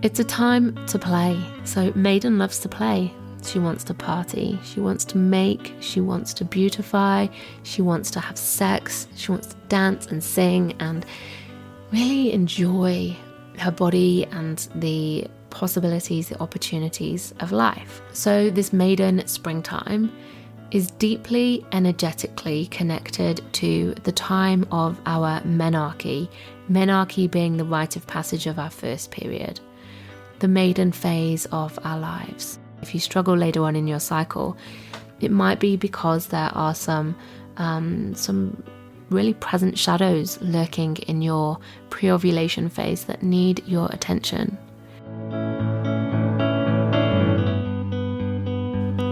It's a time to play. So Maiden loves to play. She wants to party. She wants to make. She wants to beautify. She wants to have sex. She wants to dance and sing and really enjoy her body and the possibilities, the opportunities of life. So this Maiden springtime is deeply energetically connected to the time of our menarche. Menarche being the rite of passage of our first period, the maiden phase of our lives. If you struggle later on in your cycle, it might be because there are some really present shadows lurking in your pre-ovulation phase that need your attention.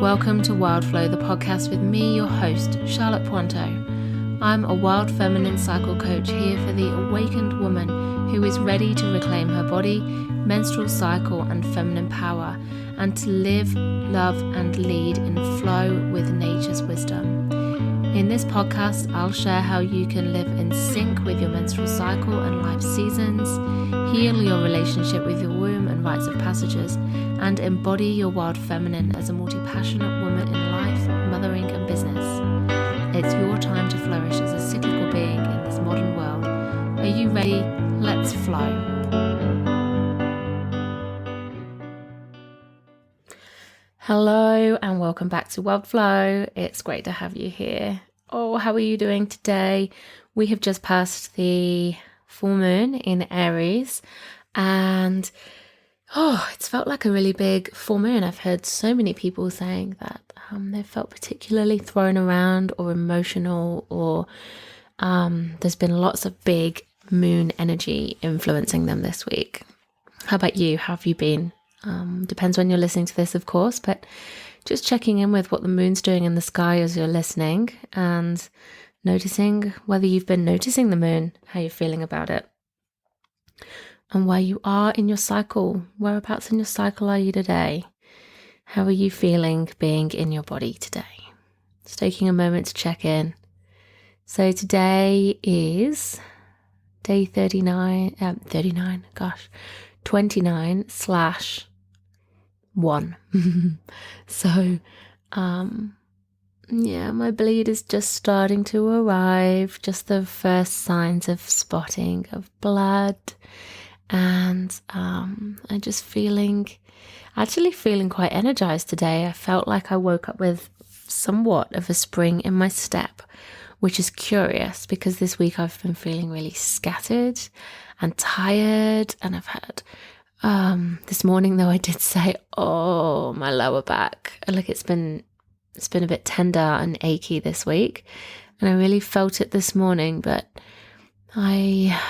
Welcome to Wild Flow, the podcast with me, your host, Charlotte Pointeau. I'm a wild feminine cycle coach here for the awakened woman who is ready to reclaim her body, menstrual cycle and feminine power, and to live, love and lead in flow with nature's wisdom. In this podcast, I'll share how you can live in sync with your menstrual cycle and life seasons, heal your relationship with your womb and rites of passages, and embody your wild feminine as a multi-passionate woman in life, mothering and business. It's your time to flourish as a cyclical being in this modern world. Are you ready? Let's flow. Hello and welcome back to Wild Flow. It's great to have you here. Oh, how are you doing today? We have just passed the full moon in Aries and it's felt like a really big full moon. I've heard so many people saying that they felt particularly thrown around or emotional, or there's been lots of big moon energy influencing them this week. How about you? How have you been? Depends when you're listening to this, of course, but just checking in with what the moon's doing in the sky as you're listening and noticing whether you've been noticing the moon, how you're feeling about it, and where you are in your cycle. Whereabouts in your cycle are you today? How are you feeling being in your body today? Just taking a moment to check in. So today is day 29/1. So, my bleed is just starting to arrive, just the first signs of spotting of blood. And I'm just feeling quite energized today. I felt like I woke up with somewhat of a spring in my step, which is curious because this week I've been feeling really scattered and tired, and I've had this morning though I did say, my lower back, like it's been a bit tender and achy this week, and I really felt it this morning, but I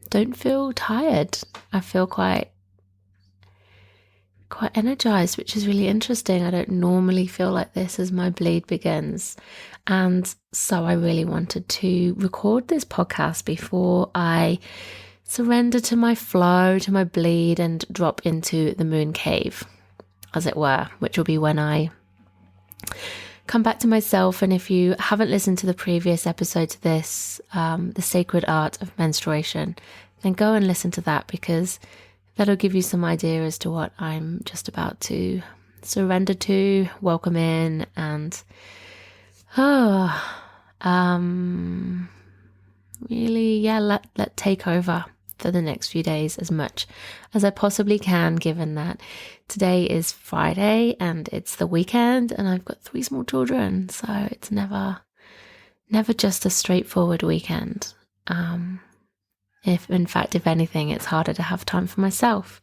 don't feel tired. I feel quite energized, which is really interesting. I don't normally feel like this as my bleed begins. And so I really wanted to record this podcast before I surrender to my flow, to my bleed, and drop into the moon cave, as it were, which will be when I come back to myself. And if you haven't listened to the previous episode to this, The Sacred Art of Menstruation, then go and listen to that, because that'll give you some idea as to what I'm just about to surrender to, welcome in, and really, let take over for the next few days as much as I possibly can, given that today is Friday and it's the weekend and I've got 3 small children, so it's never just a straightforward weekend. If anything, it's harder to have time for myself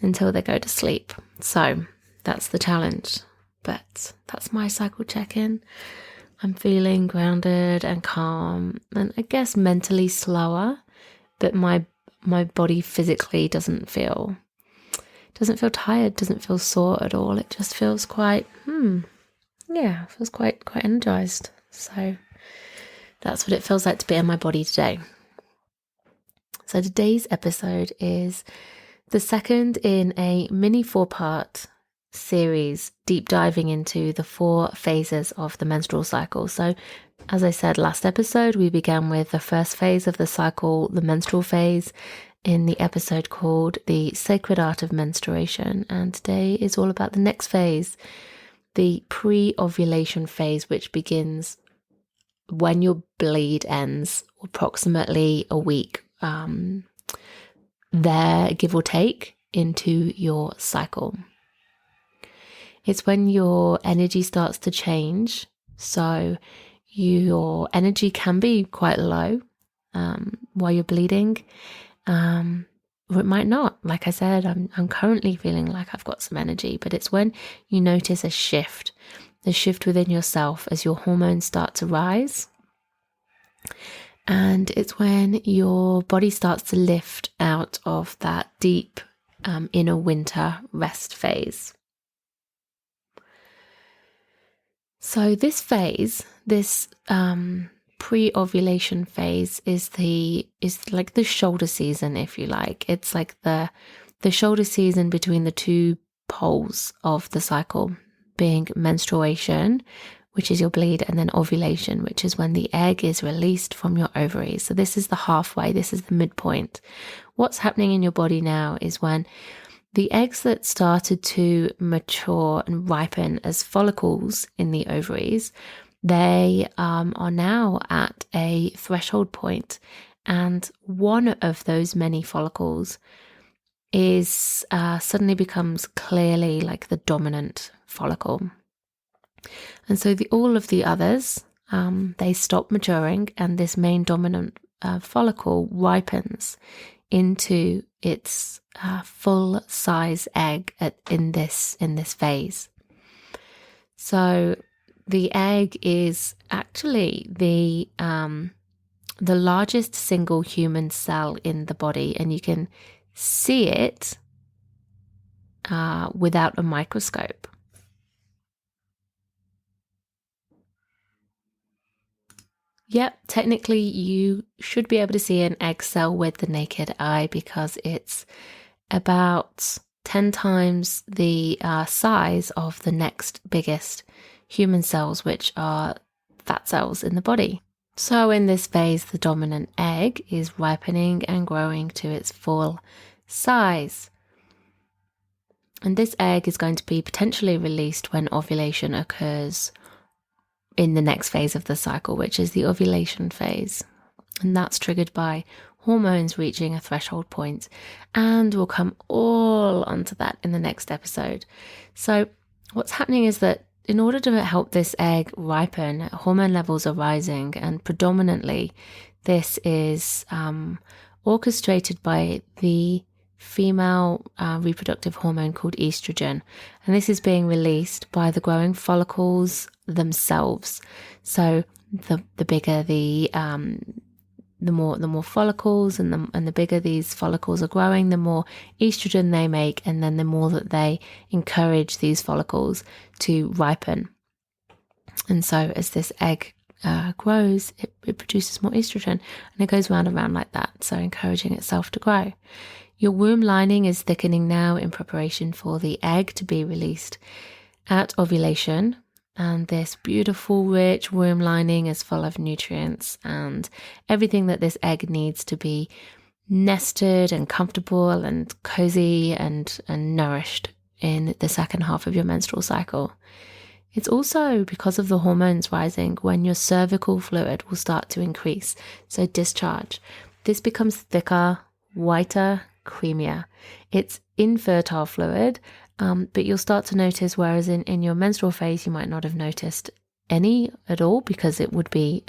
until they go to sleep. So that's the challenge. But that's my cycle check-in. I'm feeling grounded and calm, and I guess mentally slower, but my body physically doesn't feel tired, doesn't feel sore at all. It just feels quite feels quite energized. So that's what it feels like to be in my body today. So today's episode is the second in a mini 4-part series, deep diving into the 4 phases of the menstrual cycle. So as I said last episode, we began with the first phase of the cycle, the menstrual phase, in the episode called The Sacred Art of Menstruation. And today is all about the next phase, the pre-ovulation phase, which begins when your bleed ends, approximately a week there, give or take, into your cycle. It's when your energy starts to change. So your energy can be quite low while you're bleeding, or it might not. Like I said, I'm currently feeling like I've got some energy, but it's when you notice a shift within yourself as your hormones start to rise. And it's when your body starts to lift out of that deep inner winter rest phase. So this phase, this pre-ovulation phase is like the shoulder season, if you like. It's like the shoulder season between the two poles of the cycle, being menstruation, which is your bleed, and then ovulation, which is when the egg is released from your ovaries. So this is the halfway, this is the midpoint. What's happening in your body now is when the eggs that started to mature and ripen as follicles in the ovaries, they are now at a threshold point, and one of those many follicles is suddenly becomes clearly like the dominant follicle. And so all of the others, they stop maturing, and this main dominant follicle ripens into its full size egg in this phase. So the egg is actually the largest single human cell in the body, and you can see it without a microscope. Yep, technically you should be able to see an egg cell with the naked eye because it's about 10 times the size of the next biggest human cells, which are fat cells in the body. So in this phase, the dominant egg is ripening and growing to its full size. And this egg is going to be potentially released when ovulation occurs in the next phase of the cycle, which is the ovulation phase. And that's triggered by hormones reaching a threshold point. And we'll come all onto that in the next episode. So what's happening is that in order to help this egg ripen, hormone levels are rising, and predominantly this is orchestrated by the female reproductive hormone called estrogen, and this is being released by the growing follicles themselves. So the bigger the more follicles, and the bigger these follicles are growing, the more estrogen they make, and then the more that they encourage these follicles to ripen. And so as this egg grows, it produces more estrogen, and it goes round and round like that, so encouraging itself to grow. Your womb lining is thickening now in preparation for the egg to be released at ovulation. And this beautiful, rich womb lining is full of nutrients and everything that this egg needs to be nested and comfortable and cozy and nourished in the second half of your menstrual cycle. It's also because of the hormones rising when your cervical fluid will start to increase, so discharge. This becomes thicker, whiter, creamier. It's infertile fluid, but you'll start to notice, whereas in your menstrual phase you might not have noticed any at all because it would be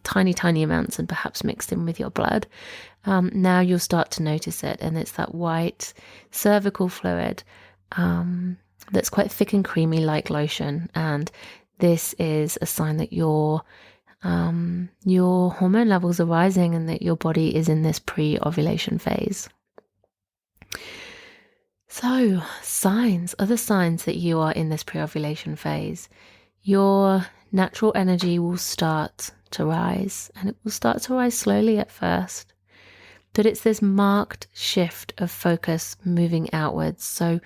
tiny amounts and perhaps mixed in with your blood. Now you'll start to notice it, and it's that white cervical fluid that's quite thick and creamy like lotion, and this is a sign that your hormone levels are rising and that your body is in this pre-ovulation phase. So other signs that you are in this pre-ovulation phase, your natural energy will start to rise, and it will start to rise slowly at first, but it's this marked shift of focus moving outwards. So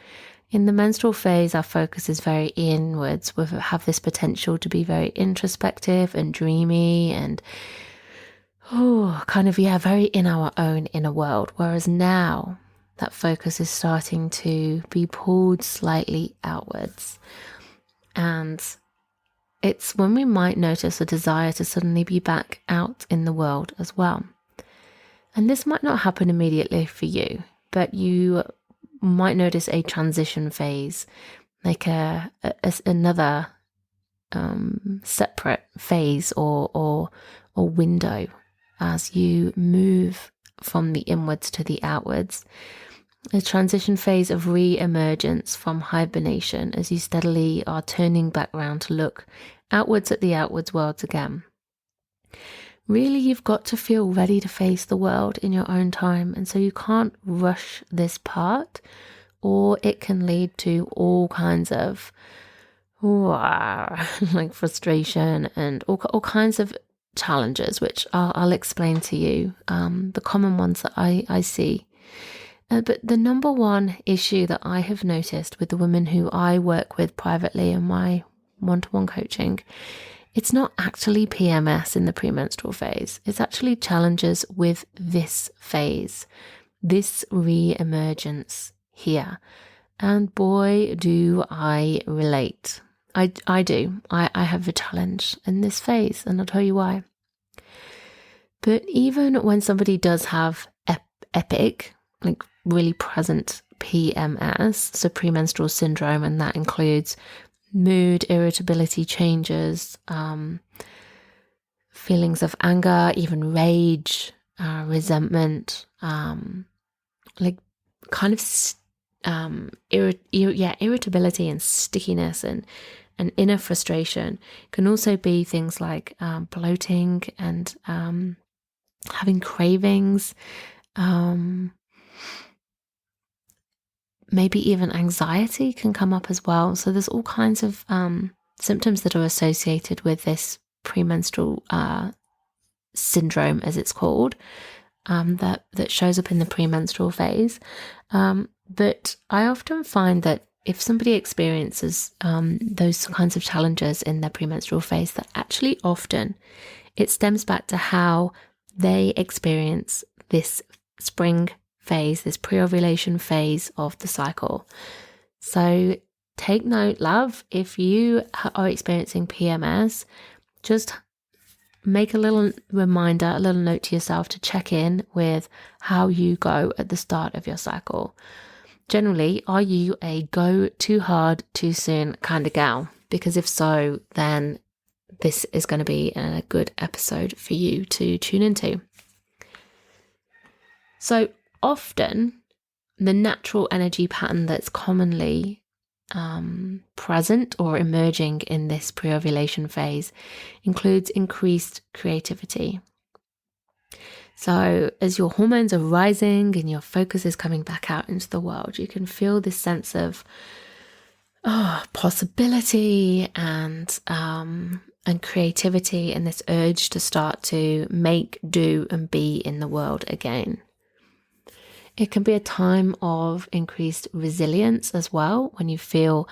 in the menstrual phase, our focus is very inwards. We have this potential to be very introspective and dreamy and very in our own inner world. Whereas now that focus is starting to be pulled slightly outwards. And it's when we might notice a desire to suddenly be back out in the world as well. And this might not happen immediately for you, but you might notice a transition phase, like another separate phase or window as you move from the inwards to the outwards. A transition phase of re-emergence from hibernation as you steadily are turning back round to look outwards at the outwards worlds again. Really, you've got to feel ready to face the world in your own time, and so you can't rush this part, or it can lead to all kinds of like frustration and all kinds of challenges, which I'll explain to you, the common ones that I see. But the number one issue that I have noticed with the women who I work with privately in my one-to-one coaching, it's not actually PMS in the premenstrual phase. It's actually challenges with this phase, this re-emergence here. And boy, do I relate. I do. I have a challenge in this phase, and I'll tell you why. But even when somebody does have epic, like really present PMS, so premenstrual syndrome, and that includes mood, irritability changes, feelings of anger, even rage, resentment, like kind of irritability and stickiness and inner frustration. Can also be things like bloating and having cravings, maybe even anxiety can come up as well. So there's all kinds of symptoms that are associated with this premenstrual syndrome, as it's called, that shows up in the premenstrual phase. But I often find that if somebody experiences those kinds of challenges in their premenstrual phase, that actually often it stems back to how they experience this spring phase, this pre-ovulation phase of the cycle. So take note, love, if you are experiencing PMS, just make a little reminder, a little note to yourself to check in with how you go at the start of your cycle. Generally, are you a go too hard, too soon kind of gal? Because if so, then this is going to be a good episode for you to tune into. So often, the natural energy pattern that's commonly present or emerging in this pre-ovulation phase includes increased creativity. So as your hormones are rising and your focus is coming back out into the world, you can feel this sense of possibility and creativity, and this urge to start to make, do, and be in the world again. It can be a time of increased resilience as well, when you feel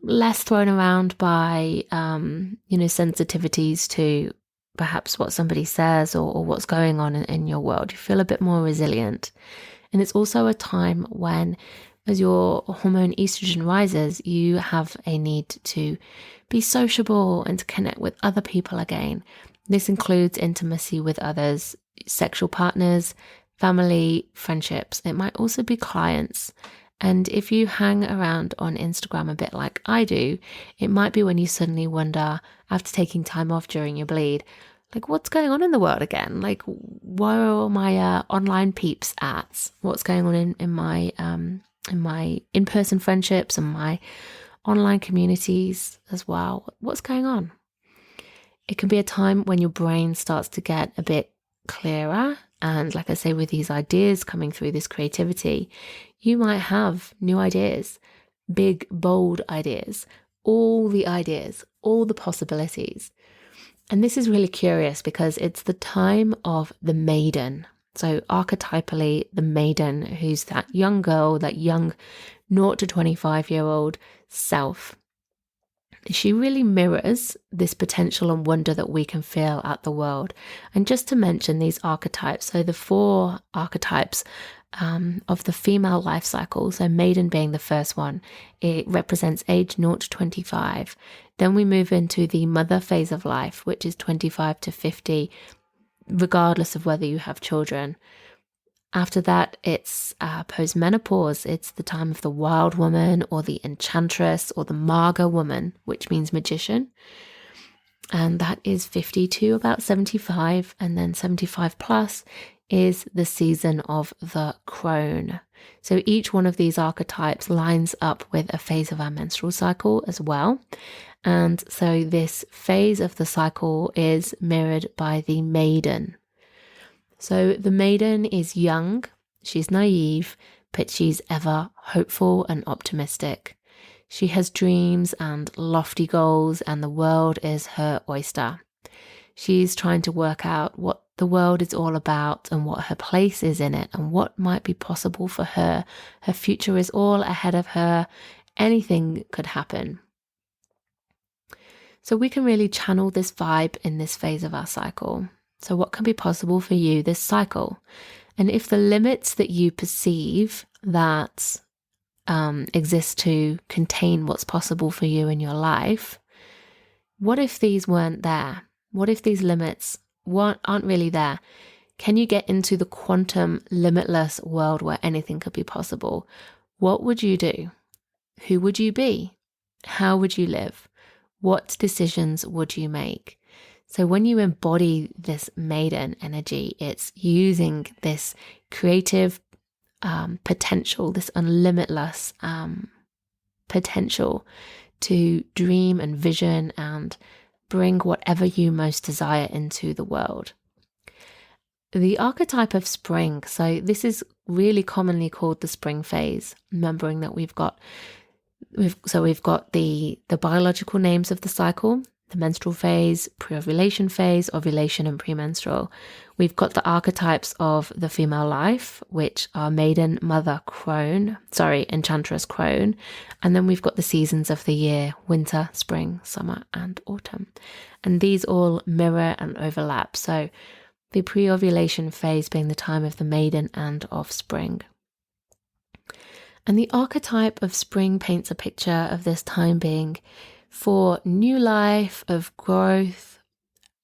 less thrown around by, sensitivities to perhaps what somebody says or what's going on in your world. You feel a bit more resilient. And it's also a time when, as your hormone estrogen rises, you have a need to be sociable and to connect with other people again. This includes intimacy with others, sexual partners, family, friendships. It might also be clients. And if you hang around on Instagram a bit like I do, it might be when you suddenly wonder, after taking time off during your bleed, like, what's going on in the world again? Like, where are all my online peeps at? What's going on in my in-person friendships and my online communities as well? What's going on? It can be a time when your brain starts to get a bit clearer. And like I say, with these ideas coming through, this creativity, you might have new ideas, big, bold ideas, all the possibilities. And this is really curious because it's the time of the maiden. So archetypally, the maiden, who's that young girl, that young 0 to 25-year-old self. she really mirrors this potential and wonder that we can feel at the world. And just to mention these archetypes, so the 4 archetypes of the female life cycle, so Maiden being the first one, it represents age 0 to 25. Then we move into the mother phase of life, which is 25 to 50, regardless of whether you have children. After that, it's post-menopause. It's the time of the wild woman or the enchantress or the Marga woman, which means magician. And that is 50 to about 75. And then 75 plus is the season of the crone. So each one of these archetypes lines up with a phase of our menstrual cycle as well. And so this phase of the cycle is mirrored by the maiden. So the maiden is young, she's naive, but she's ever hopeful and optimistic. She has dreams and lofty goals, and the world is her oyster. She's trying to work out what the world is all about and what her place is in it and what might be possible for her. Her future is all ahead of her. Anything could happen. So we can really channel this vibe in this phase of our cycle. So what can be possible for you this cycle? And if the limits that you perceive that exist to contain what's possible for you in your life, what if these weren't there? What if these limits aren't really there? Can you get into the quantum limitless world where anything could be possible? What would you do? Who would you be? How would you live? What decisions would you make? So when you embody this maiden energy, it's using this creative potential, this unlimitless potential to dream and vision and bring whatever you most desire into the world. The archetype of spring, so this is really commonly called the spring phase, remembering that we've got the biological names of the cycle, the menstrual phase, pre-ovulation phase, ovulation, and premenstrual. We've got the archetypes of the female life, which are maiden, mother, crone, enchantress, crone. And then we've got the seasons of the year, winter, spring, summer, and autumn. And these all mirror and overlap. So the pre-ovulation phase being the time of the maiden and of spring. And the archetype of spring paints a picture of this time being for new life, of growth.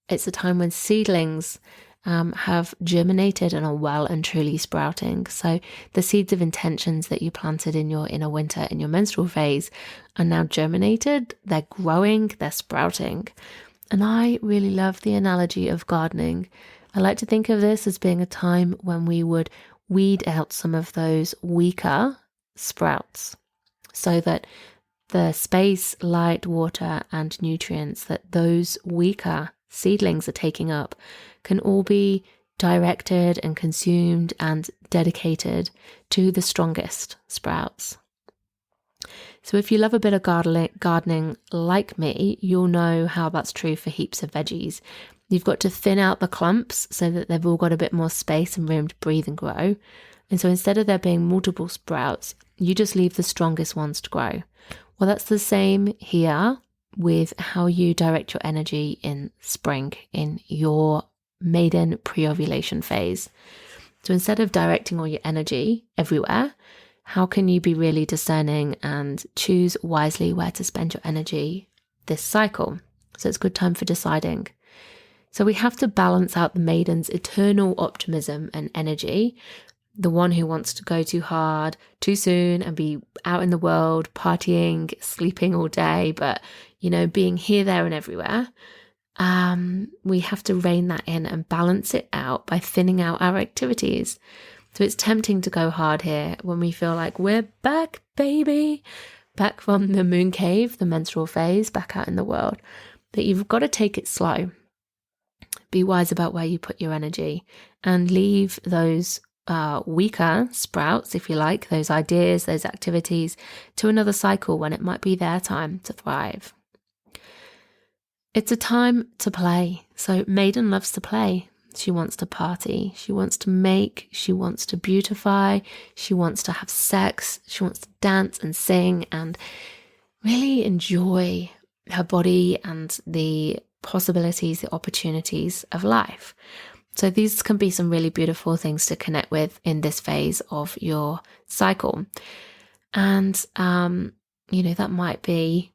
It's a time when seedlings have germinated and are well and truly sprouting. So the seeds of intentions that you planted in your inner winter, in your menstrual phase, are now germinated, they're growing, they're sprouting. And I really love the analogy of gardening. I like to think of this as being a time when we would weed out some of those weaker sprouts so that the space, light, water, and nutrients that those weaker seedlings are taking up can all be directed and consumed and dedicated to the strongest sprouts. So if you love a bit of gardening like me, you'll know how that's true for heaps of veggies. You've got to thin out the clumps so that they've all got a bit more space and room to breathe and grow. And so instead of there being multiple sprouts, you just leave the strongest ones to grow. Well, that's the same here with how you direct your energy in spring, in your maiden pre-ovulation phase. So instead of directing all your energy everywhere, how can you be really discerning and choose wisely where to spend your energy this cycle? So it's a good time for deciding. So we have to balance out the maiden's eternal optimism and energy, the one who wants to go too hard, too soon, and be out in the world, partying, sleeping all day, but, being here, there, and everywhere. We have to rein that in and balance it out by thinning out our activities. So it's tempting to go hard here when we feel like we're back, baby, back from the moon cave, the menstrual phase, back out in the world. But you've got to take it slow. Be wise about where you put your energy and leave those weaker sprouts, if you like, those ideas, those activities, to another cycle when it might be their time to thrive. It's a time to play. So Maiden loves to play. She wants to party. She wants to make. She wants to beautify. She wants to have sex. She wants to dance and sing and really enjoy her body and the possibilities, the opportunities of life. So these can be some really beautiful things to connect with in this phase of your cycle. And, that might be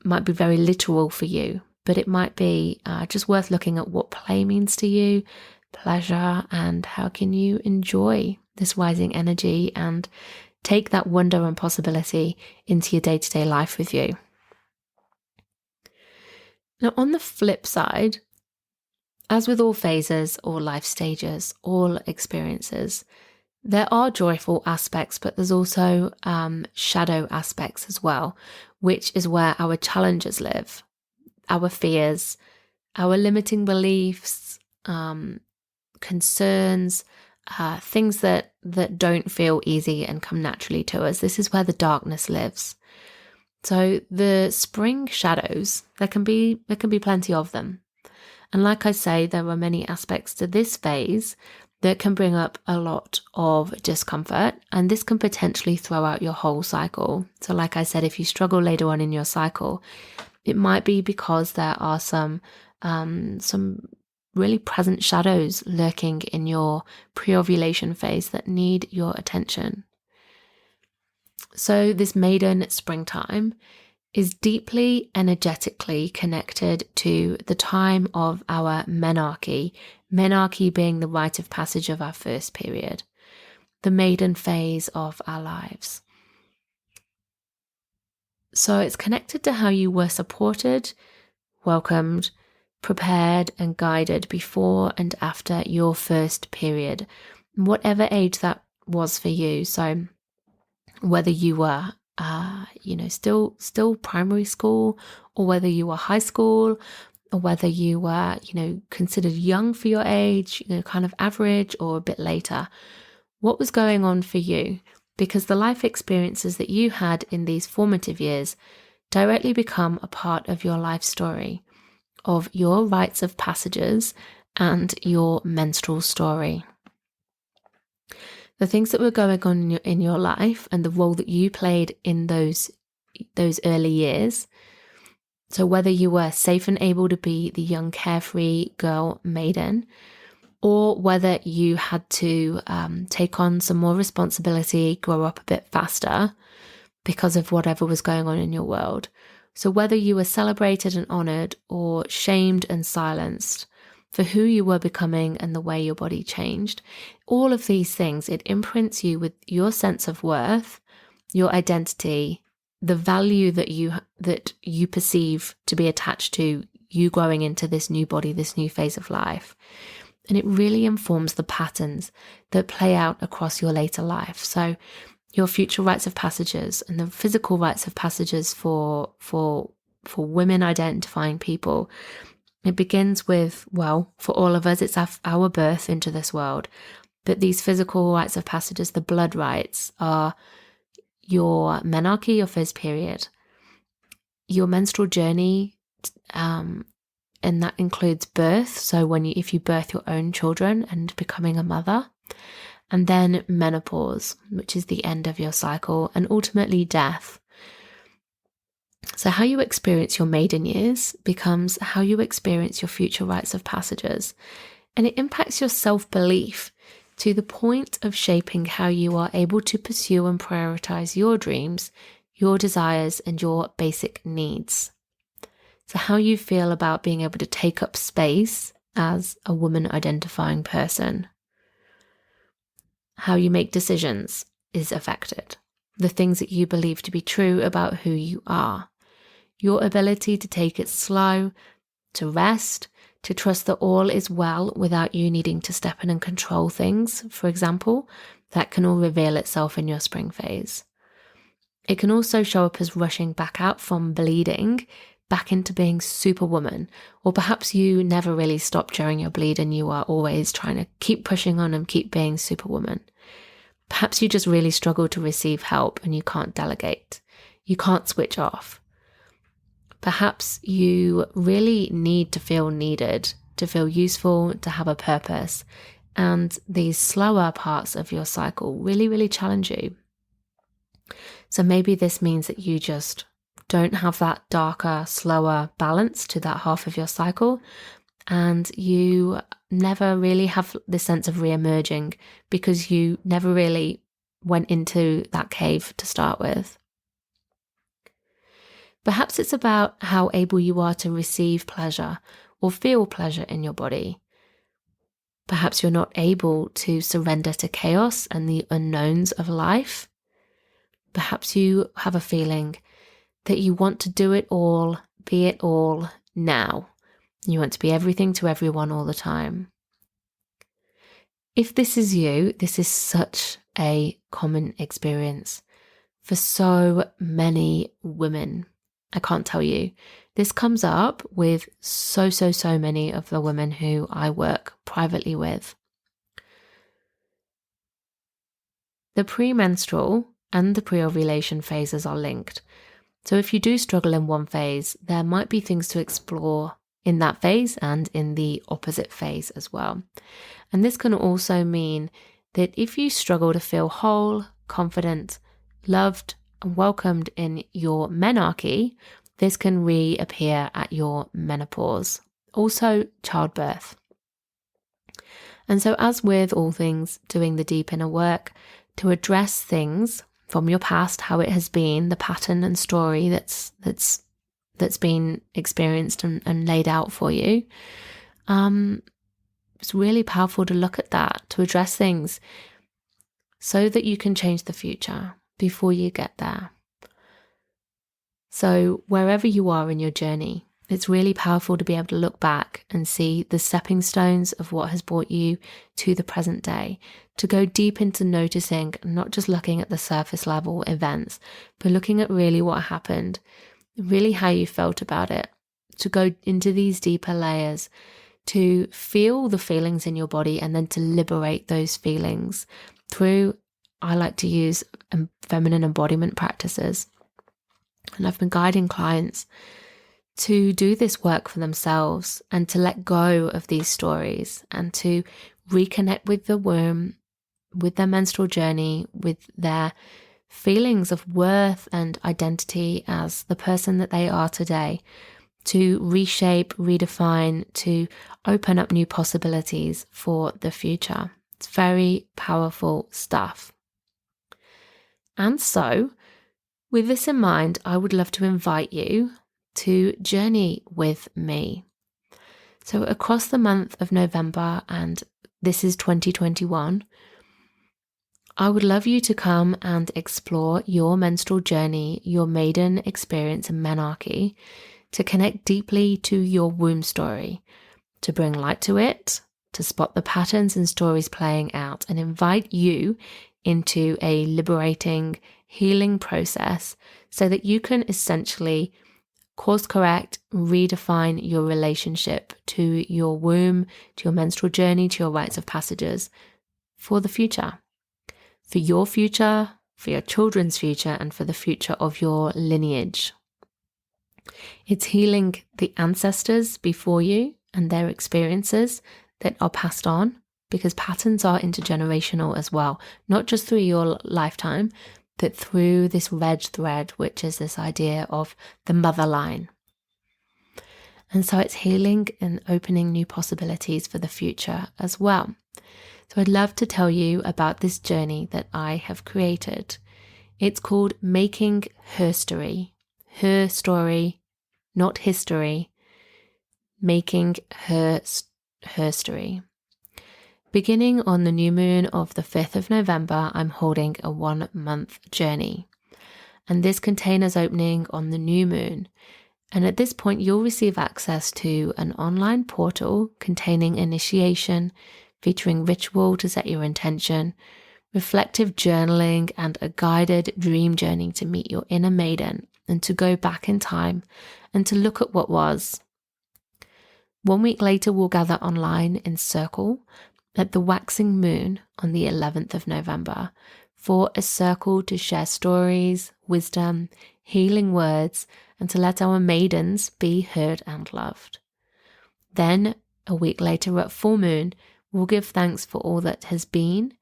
very literal for you, but it might be just worth looking at what play means to you, pleasure, and how can you enjoy this rising energy and take that wonder and possibility into your day-to-day life with you. Now, on the flip side, as with all phases, all life stages, all experiences, there are joyful aspects, but there's also shadow aspects as well, which is where our challenges live, our fears, our limiting beliefs, concerns, things that don't feel easy and come naturally to us. This is where the darkness lives. So the spring shadows, there can be plenty of them. And like I say, there are many aspects to this phase that can bring up a lot of discomfort, and this can potentially throw out your whole cycle. So like I said, if you struggle later on in your cycle, it might be because there are some really present shadows lurking in your pre-ovulation phase that need your attention. So this maiden springtime is deeply energetically connected to the time of our menarche being the rite of passage of our first period, the maiden phase of our lives. So it's connected to how you were supported, welcomed, prepared, and guided before and after your first period, whatever age that was for you. So whether you were still primary school, or whether you were high school, or whether you were, considered young for your age, kind of average or a bit later, what was going on for you? Because the life experiences that you had in these formative years directly become a part of your life story, of your rites of passages and your menstrual story. The things that were going on in your life and the role that you played in those early years. So whether you were safe and able to be the young carefree girl maiden, or whether you had to take on some more responsibility, grow up a bit faster because of whatever was going on in your world. So whether you were celebrated and honored or shamed and silenced for who you were becoming and the way your body changed, all of these things, it imprints you with your sense of worth, your identity, the value that you perceive to be attached to you growing into this new body, this new phase of life. And it really informs the patterns that play out across your later life. So your future rites of passages and the physical rites of passages for women identifying people, it begins with, well, for all of us, it's our birth into this world. But these physical rites of passages, the blood rites, are your menarche, your first period, your menstrual journey, and that includes birth. So if you birth your own children and becoming a mother, and then menopause, which is the end of your cycle, and ultimately death. So how you experience your maiden years becomes how you experience your future rites of passages, and it impacts your self-belief to the point of shaping how you are able to pursue and prioritize your dreams, your desires, and your basic needs. So how you feel about being able to take up space as a woman identifying person. How you make decisions is affected. The things that you believe to be true about who you are. Your ability to take it slow, to rest, to trust that all is well without you needing to step in and control things, for example, that can all reveal itself in your spring phase. It can also show up as rushing back out from bleeding, back into being superwoman, or perhaps you never really stopped during your bleed and you are always trying to keep pushing on and keep being superwoman. Perhaps you just really struggle to receive help and you can't delegate. You can't switch off. Perhaps you really need to feel needed, to feel useful, to have a purpose. And these slower parts of your cycle really, really challenge you. So maybe this means that you just don't have that darker, slower balance to that half of your cycle, and you never really have this sense of re-emerging because you never really went into that cave to start with. Perhaps it's about how able you are to receive pleasure or feel pleasure in your body. Perhaps you're not able to surrender to chaos and the unknowns of life. Perhaps you have a feeling that you want to do it all, be it all now. You want to be everything to everyone all the time. If this is you, this is such a common experience for so many women. I can't tell you. This comes up with so many of the women who I work privately with. The premenstrual and the pre-ovulation phases are linked. So if you do struggle in one phase, there might be things to explore in that phase and in the opposite phase as well. And this can also mean that if you struggle to feel whole, confident, loved, and welcomed in your menarche, this can reappear at your menopause. Also, childbirth. And so, as with all things, doing the deep inner work to address things from your past, how it has been, the pattern and story that's been experienced and laid out for you. It's really powerful to look at that, to address things so that you can change the future before you get there. So wherever you are in your journey, it's really powerful to be able to look back and see the stepping stones of what has brought you to the present day, to go deep into noticing, not just looking at the surface level events, but looking at really what happened, really how you felt about it, to go into these deeper layers, to feel the feelings in your body and then to liberate those feelings through, I like to use feminine embodiment practices. And I've been guiding clients to do this work for themselves and to let go of these stories and to reconnect with the womb, with their menstrual journey, with their feelings of worth and identity as the person that they are today, to reshape, redefine, to open up new possibilities for the future. It's very powerful stuff. And so, with this in mind, I would love to invite you to journey with me. So across the month of November, and this is 2021, I would love you to come and explore your menstrual journey, your maiden experience in menarche, to connect deeply to your womb story, to bring light to it, to spot the patterns and stories playing out, and invite you into a liberating, healing process so that you can essentially course correct, redefine your relationship to your womb, to your menstrual journey, to your rites of passages for the future. For your future, for your children's future, and for the future of your lineage. It's healing the ancestors before you and their experiences that are passed on, because patterns are intergenerational as well, not just through your lifetime, but through this red thread, which is this idea of the mother line. And so it's healing and opening new possibilities for the future as well. So I'd love to tell you about this journey that I have created. It's called Making Her Story. Her story, not history. Making her story. Beginning on the new moon of the 5th of November, I'm holding a 1-month journey. And this container's opening on the new moon. And at this point, you'll receive access to an online portal containing initiation, featuring ritual to set your intention, reflective journaling, and a guided dream journey to meet your inner maiden and to go back in time and to look at what was. 1 week later, we'll gather online in circle at the waxing moon on the 11th of November for a circle to share stories, wisdom, healing words, and to let our maidens be heard and loved. Then, a week later at full moon, we'll give thanks for all that has been.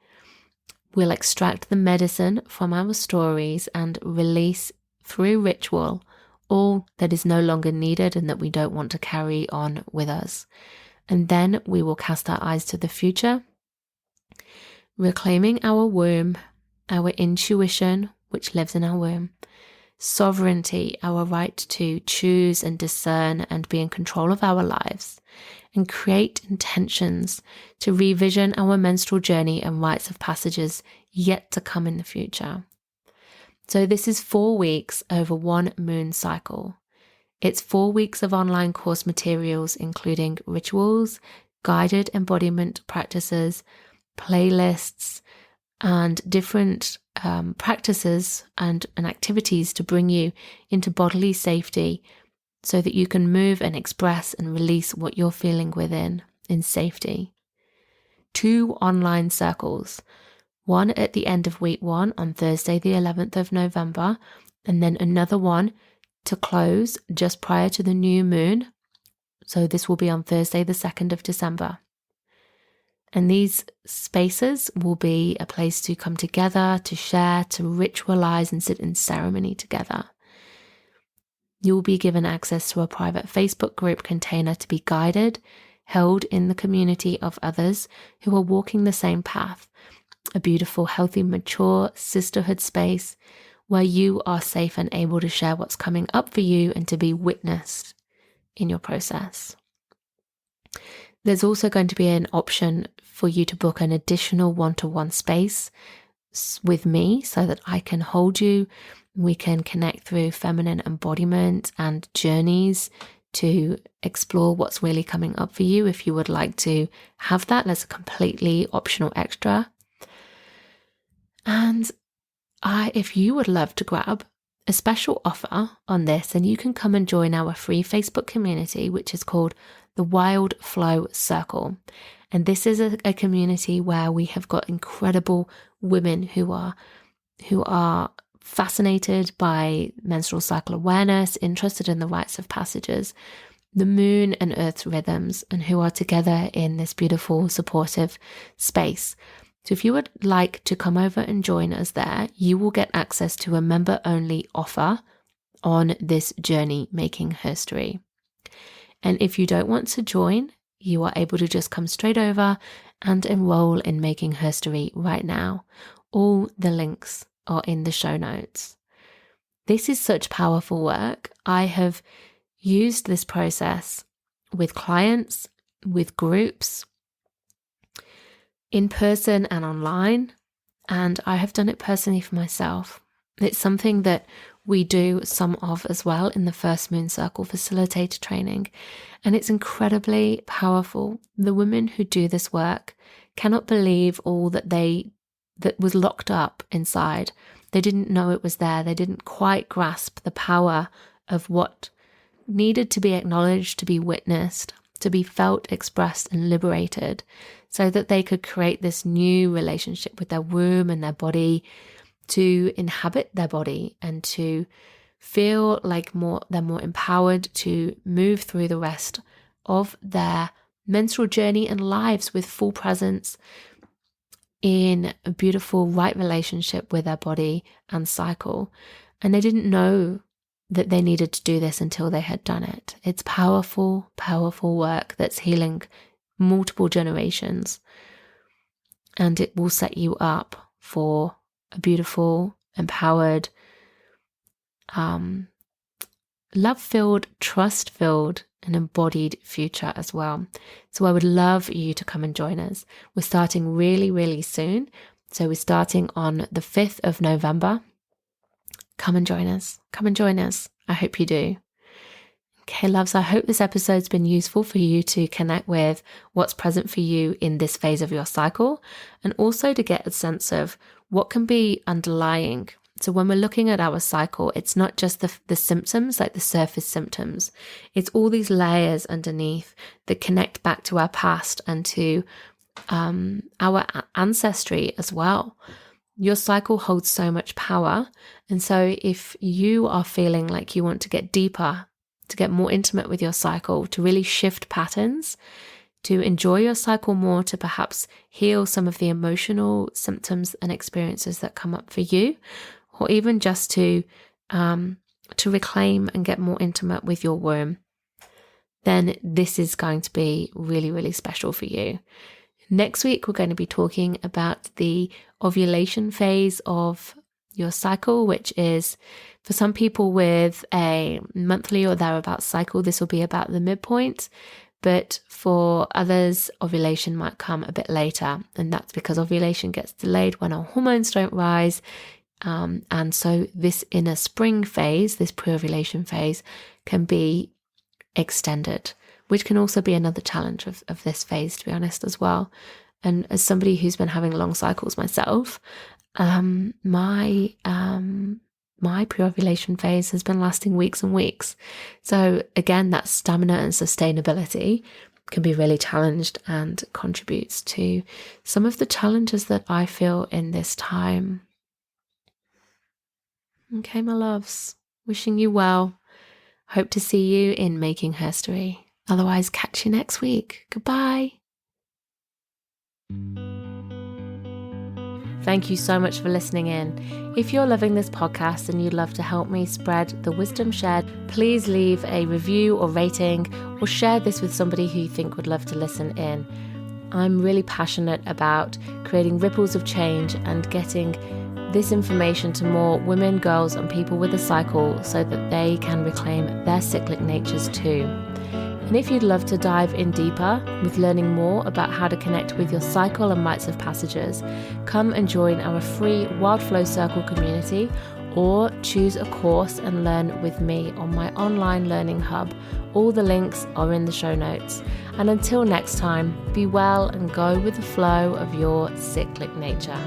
We'll extract the medicine from our stories and release through ritual all that is no longer needed and that we don't want to carry on with us. And then we will cast our eyes to the future, reclaiming our womb, our intuition, which lives in our womb, sovereignty, our right to choose and discern and be in control of our lives, and create intentions to revision our menstrual journey and rites of passages yet to come in the future. So this is 4 weeks over 1 moon cycle. It's 4 weeks of online course materials, including rituals, guided embodiment practices, playlists, and different practices and activities to bring you into bodily safety so that you can move and express and release what you're feeling within in safety. 2 online circles, one at the end of week 1 on Thursday the 11th of November, and then another one to close just prior to the new moon. So this will be on Thursday the 2nd of December. And these spaces will be a place to come together, to share, to ritualize and sit in ceremony together. You will be given access to a private Facebook group container to be guided, held in the community of others who are walking the same path, a beautiful, healthy, mature sisterhood space where you are safe and able to share what's coming up for you and to be witnessed in your process. There's also going to be an option for you to book an additional one-to-one space with me so that I can hold you. We can connect through feminine embodiment and journeys to explore what's really coming up for you. If you would like to have that, that's a completely optional extra. And if you would love to grab a special offer on this, then you can come and join our free Facebook community, which is called the Wild Flow Circle. And this is a community where we have got incredible women who are fascinated by menstrual cycle awareness, interested in the rites of passages, the moon and earth's rhythms, and who are together in this beautiful, supportive space. So if you would like to come over and join us there, you will get access to a member-only offer on this journey making history. And if you don't want to join, you are able to just come straight over and enroll in Making History right now. All the links are in the show notes. This is such powerful work. I have used this process with clients, with groups, in person and online, and I have done it personally for myself. It's something that we do some of as well in the First Moon Circle facilitator training, and it's incredibly powerful. The women who do this work cannot believe all that was locked up inside. They didn't know it was there. They didn't quite grasp the power of what needed to be acknowledged, to be witnessed, to be felt, expressed, and liberated, so that they could create this new relationship with their womb and their body, to inhabit their body and to feel like they're more empowered to move through the rest of their menstrual journey and lives with full presence in a beautiful, right relationship with their body and cycle. And they didn't know that they needed to do this until they had done it. It's powerful, powerful work that's healing multiple generations, and it will set you up for a beautiful, empowered, love-filled, trust-filled, and embodied future as well. So I would love you to come and join us. We're starting really, really soon. So we're starting on the 5th of November. Come and join us. Come and join us. I hope you do. Okay, loves, I hope this episode's been useful for you to connect with what's present for you in this phase of your cycle, and also to get a sense of what can be underlying. So when we're looking at our cycle, it's not just the symptoms, like the surface symptoms. It's all these layers underneath that connect back to our past and to our ancestry as well. Your cycle holds so much power. And so if you are feeling like you want to get deeper, to get more intimate with your cycle, to really shift patterns, to enjoy your cycle more, to perhaps heal some of the emotional symptoms and experiences that come up for you, or even just to to reclaim and get more intimate with your womb, then this is going to be really, really special for you. Next week, we're going to be talking about the ovulation phase of your cycle, which is for some people with a monthly or thereabouts cycle, this will be about the midpoint. But for others, ovulation might come a bit later. And that's because ovulation gets delayed when our hormones don't rise. And so this inner spring phase, this pre-ovulation phase, can be extended, which can also be another challenge of this phase, to be honest, as well. And as somebody who's been having long cycles myself, my pre-ovulation phase has been lasting weeks and weeks. So again, that stamina and sustainability can be really challenged and contributes to some of the challenges that I feel in this time. Okay, my loves, wishing you well. Hope to see you in Making History. Otherwise, catch you next week. Goodbye. Thank you so much for listening in. If you're loving this podcast and you'd love to help me spread the wisdom shared, please leave a review or rating or share this with somebody who you think would love to listen in. I'm really passionate about creating ripples of change and getting this information to more women, girls, and people with a cycle so that they can reclaim their cyclic natures too. And if you'd love to dive in deeper with learning more about how to connect with your cycle and rites of passages, come and join our free Wild Flow Circle community or choose a course and learn with me on my online learning hub. All the links are in the show notes. And until next time, be well and go with the flow of your cyclic nature.